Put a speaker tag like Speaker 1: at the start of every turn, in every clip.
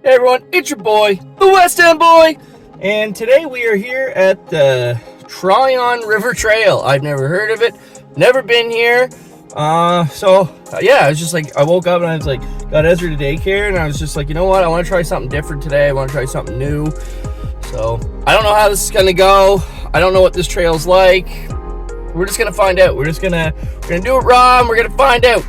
Speaker 1: Hey everyone, it's your boy, the West End Boy, and today we are here at the Tryon River Trail. I've never heard of it, never been here. I was just like, I woke up and I was like, got Ezra to daycare, and I was just like, you know what, I want to try something different today. I want to try something new. So I don't know how this is gonna go. I don't know what this trail's like. We're just gonna find out. We're gonna do it raw, and we're gonna find out.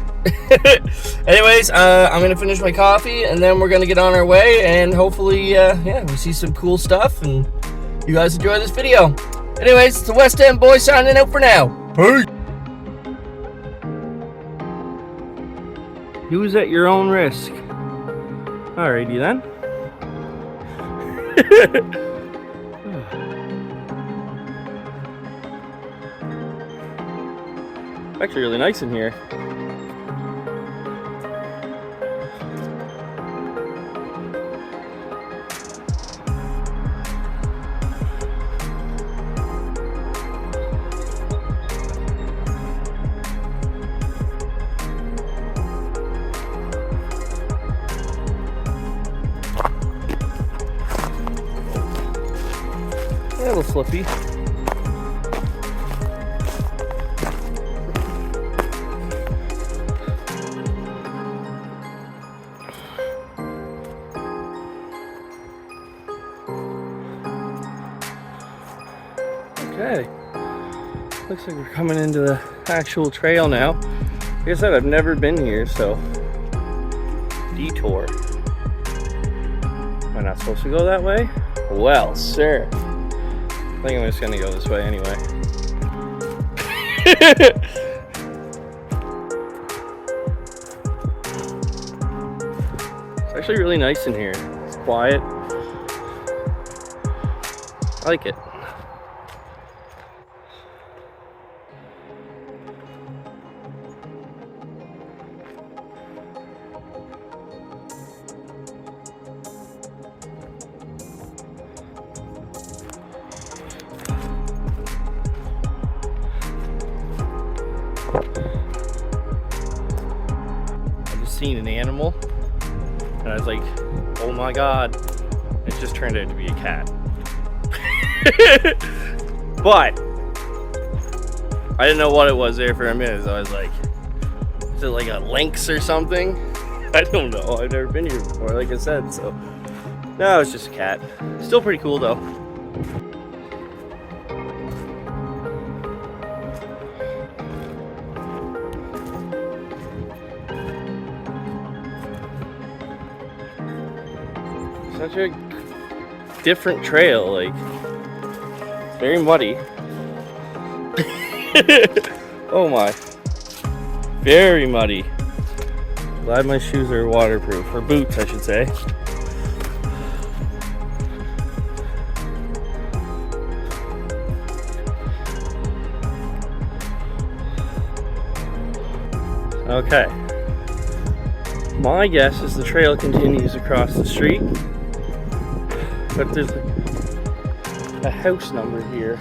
Speaker 1: Anyways, I'm gonna finish my coffee and then we're gonna get on our way, and hopefully we see some cool stuff and you guys enjoy this video. Anyways, it's the West End Boy signing out for now. Peace. Use at your own risk. Alrighty then. Actually really nice in here. A little slippy. Okay, looks like we're coming into the actual trail now. Like I said, I've never been here, so detour. Am I not supposed to go that way? Well, sir. I think I'm just gonna go this way anyway. It's actually really nice in here. It's quiet. I like it. Seen an animal and I was like, oh my god, it just turned out to be a cat. But I didn't know what it was there for a minute, so I was like, is it like a lynx or something? I don't know, I've never been here before, like I said. So no, it's just a cat. Still pretty cool though. Such a different trail, like it's very muddy. Oh my, very muddy. Glad my shoes are waterproof, or boots I should say. Okay, my guess is the trail continues across the street. But there's a house number here.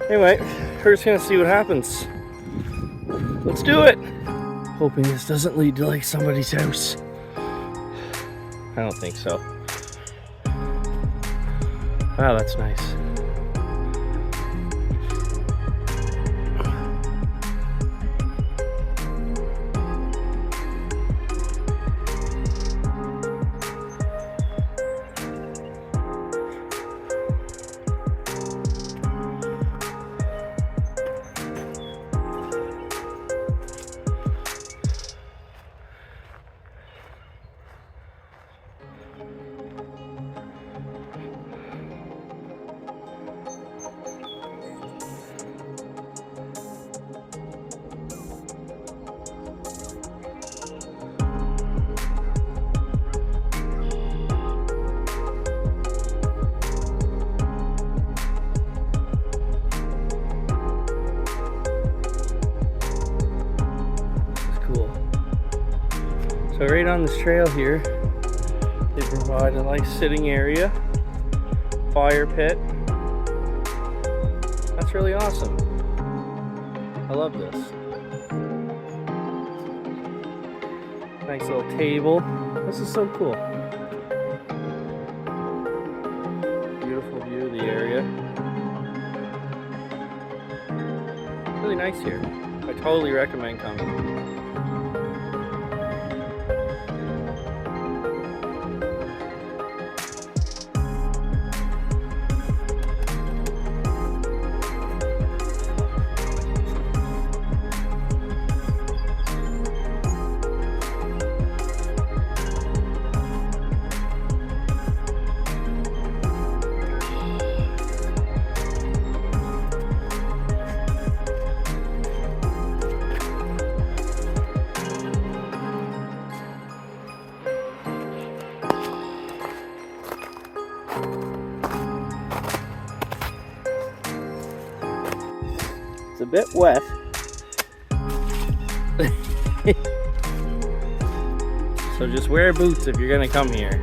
Speaker 1: Anyway, we're just gonna see what happens. Let's do it! Hoping this doesn't lead to like somebody's house. I don't think so. Wow, that's nice. So right on this trail here, they provide a nice sitting area, fire pit. That's really awesome. I love this. Nice little table. This is so cool. through the area. It's really nice here. I totally recommend coming. It's a bit wet. So just wear boots if you're gonna come here.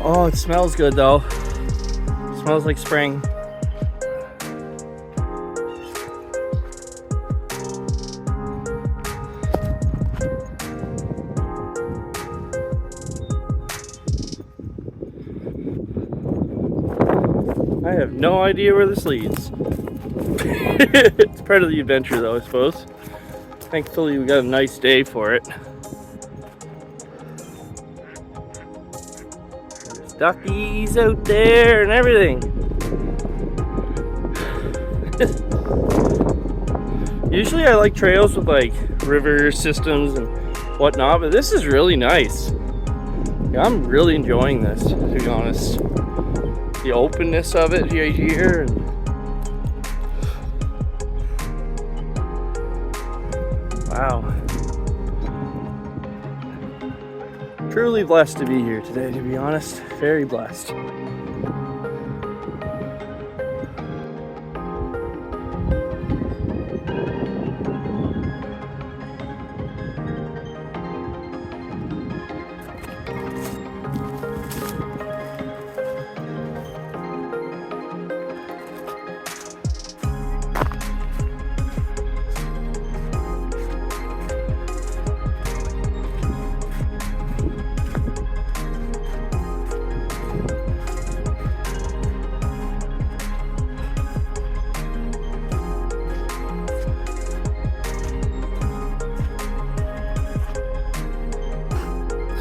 Speaker 1: Oh, it smells good though. It smells like spring. I have no idea where this leads. It's part of the adventure though, I suppose. Thankfully we got a nice day for it. There's duckies out there and everything. Usually I like trails with like river systems and whatnot, but this is really nice. Yeah, I'm really enjoying this, to be honest. The openness of it right here. And wow. Truly blessed to be here today, to be honest. Very blessed.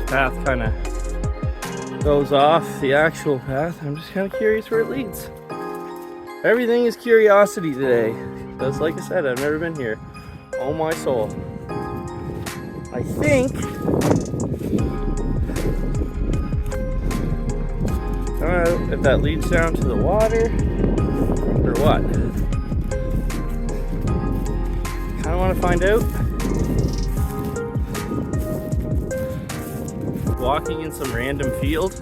Speaker 1: Path kind of goes off the actual path. I'm just kind of curious where it leads. Everything is curiosity today, because like I said, I've never been here. Oh my soul. I think I don't know if that leads down to the water or what. Kind of want to find out. Walking in some random field,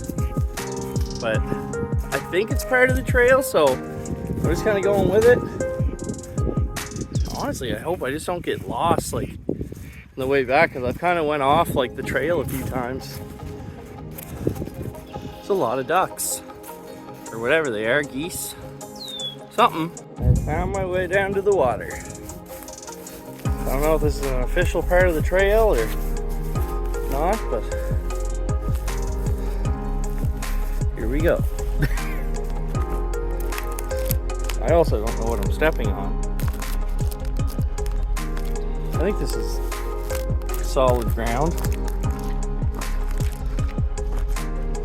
Speaker 1: but I think it's part of the trail, so I'm just kind of going with it. Honestly, I hope I just don't get lost like on the way back, because I've kind of went off like the trail a few times. There's a lot of ducks, or whatever they are, geese, something. I found my way down to the water. I don't know if this is an official part of the trail or not, but here we go. I also don't know what I'm stepping on. I think this is solid ground.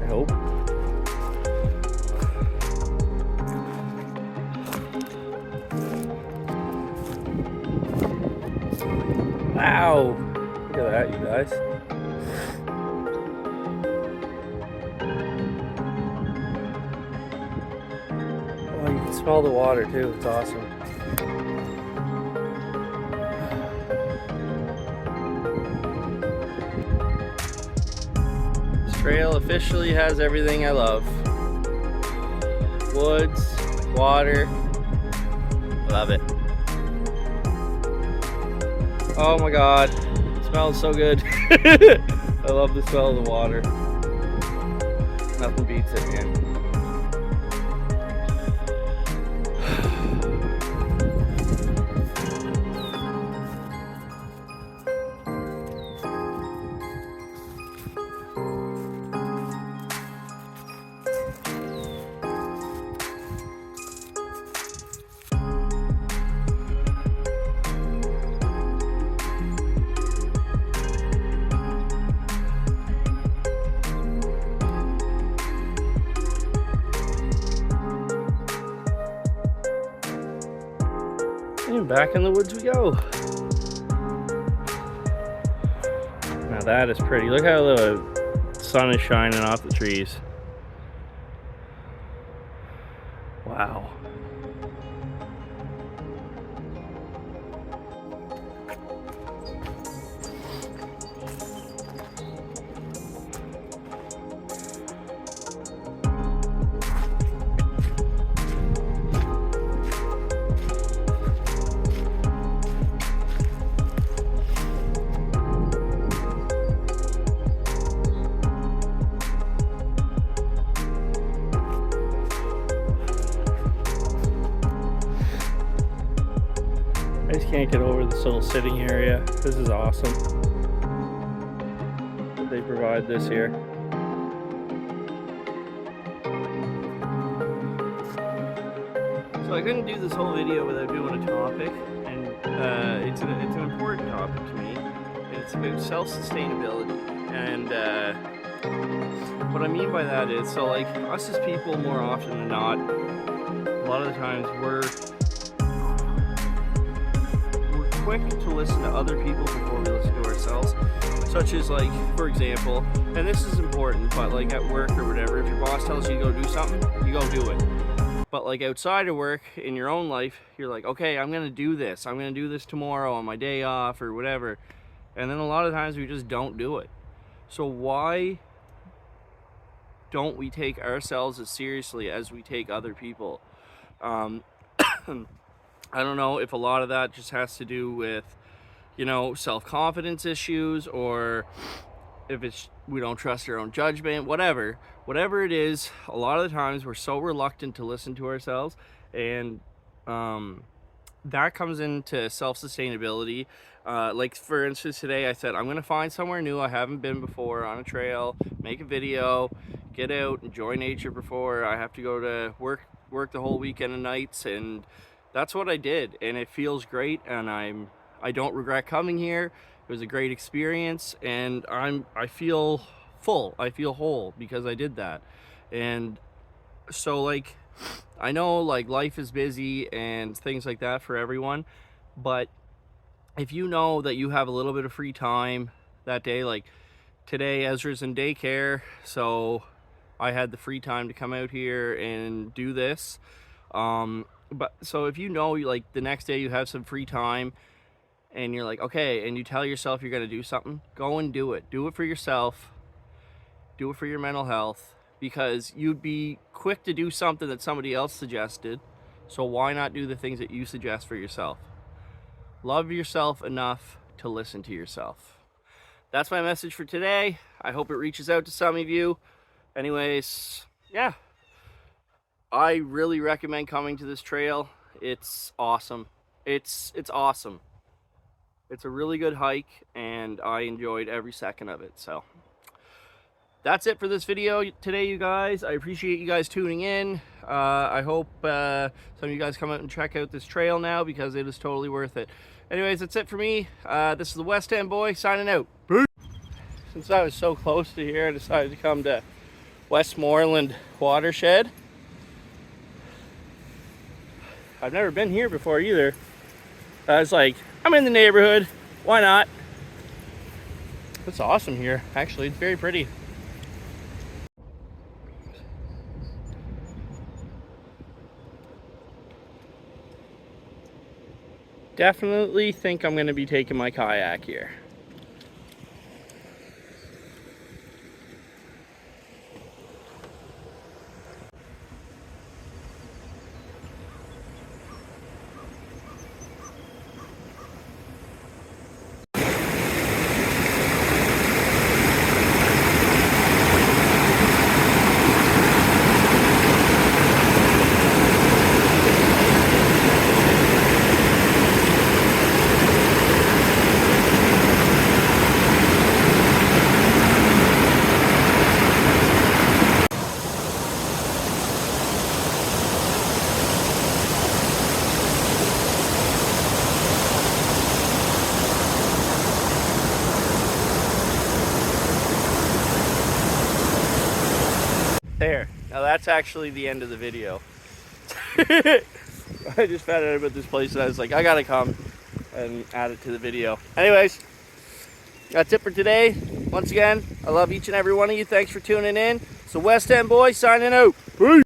Speaker 1: I hope. Wow! Look at that, you guys. Smell the water too, it's awesome. This trail officially has everything I love. Woods, water, love it. Oh my god, it smells so good. I love the smell of the water. Nothing beats it, man. And back in the woods we go. Now that is pretty. Look how the sun is shining off the trees. Wow. I just can't get over this little sitting area. This is awesome. They provide this here. So I couldn't do this whole video without doing a topic, and it's an important topic to me. It's about self-sustainability, and what I mean by that is, so like us as people, more often than not, a lot of the times we're quick to listen to other people before we listen to ourselves, such as, like, for example, and this is important, but like at work or whatever, if your boss tells you to go do something, you go do it. But like outside of work, in your own life, you're like, okay, I'm gonna do this, I'm gonna do this tomorrow on my day off or whatever, and then a lot of times we just don't do it. So why don't we take ourselves as seriously as we take other people? I don't know if a lot of that just has to do with, you know, self-confidence issues, or if it's we don't trust our own judgment, whatever it is. A lot of the times we're so reluctant to listen to ourselves, and that comes into self-sustainability. Like for instance, today I said I'm gonna find somewhere new I haven't been before on a trail, make a video, get out, enjoy nature before I have to go to work the whole weekend and nights, and that's what I did, and it feels great, and I don't regret coming here. It was a great experience, and I feel full, I feel whole because I did that. And so, like, I know like life is busy and things like that for everyone, but if you know that you have a little bit of free time that day, like today Ezra's in daycare, so I had the free time to come out here and do this. But so if you know, like, the next day you have some free time and you're like, okay, and you tell yourself you're going to do something, go and do it. Do it for yourself. Do it for your mental health, because you'd be quick to do something that somebody else suggested. So why not do the things that you suggest for yourself? Love yourself enough to listen to yourself. That's my message for today. I hope it reaches out to some of you. Anyways, yeah. I really recommend coming to this trail. It's awesome. It's awesome. It's a really good hike, and I enjoyed every second of it. So that's it for this video today, you guys. I appreciate you guys tuning in. I hope some of you guys come out and check out this trail now, because it is totally worth it. Anyways, that's it for me. This is the West End Boy signing out. Peace. Since I was so close to here, I decided to come to Westmoreland watershed. I've never been here before either. I was like, I'm in the neighborhood, why not? It's awesome here, actually. It's very pretty. Definitely think I'm going to be taking my kayak here. There. Now that's actually the end of the video. I just found out about this place and I was like, I gotta come and add it to the video. Anyways, that's it for today. Once again, I love each and every one of you. Thanks for tuning in. So West End Boy signing out. Peace.